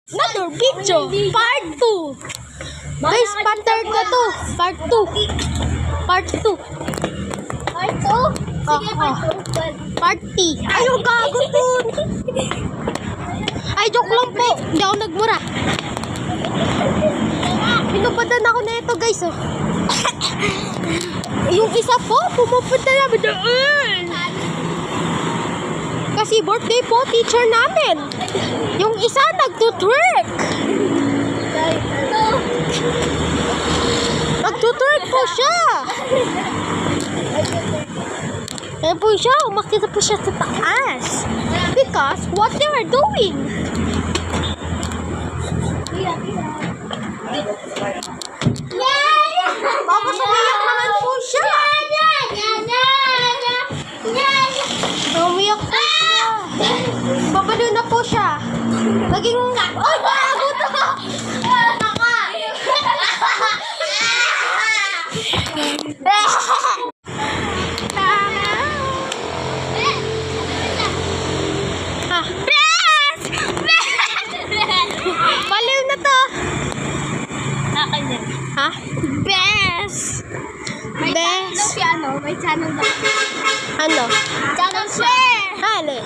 Another video, part 2. Guys, part-third na to. Part 2. Part 2. Part 2? Sige, part 2. Party. Ayaw gago dun. Ay, joke lang po. Hindi ako nagmura. Pinupadan ako na ito, guys. Oh. Yung isa po, pumupunta namin doon. Kasi birthday po, teacher namin. Yung isa, nagtutwerk. Nagtutwerk po siya. Kaya po siya, umakita po siya sa taas. Because what they are doing. Tapos umiyak naman po siya. Umiyak po siya. Babalo na po siya. Naging... Ay, bago to! Baliw na to. Ha? Best. Best. May channel ba? Ano? Channel share! Hali.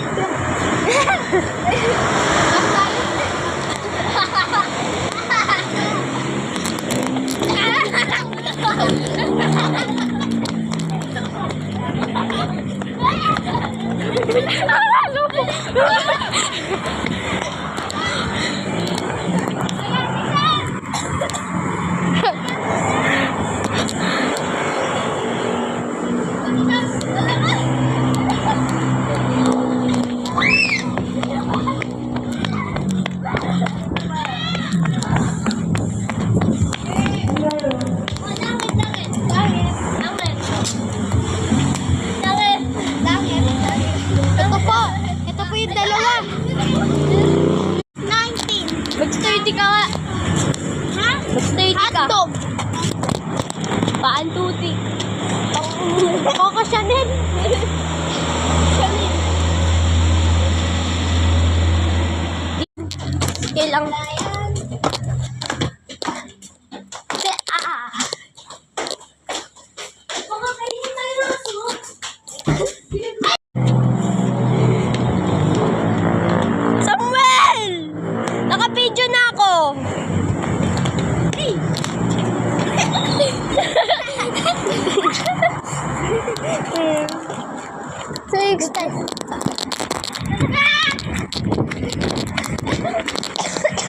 Ito po yung dalawa. 19. Mag-sturdy ka nga. Ha? Mag-sturdy ka. Hotdog. Paan tuti. Coco Chanel. Okay lang. Samuel! Naka-video na ako. So, excited.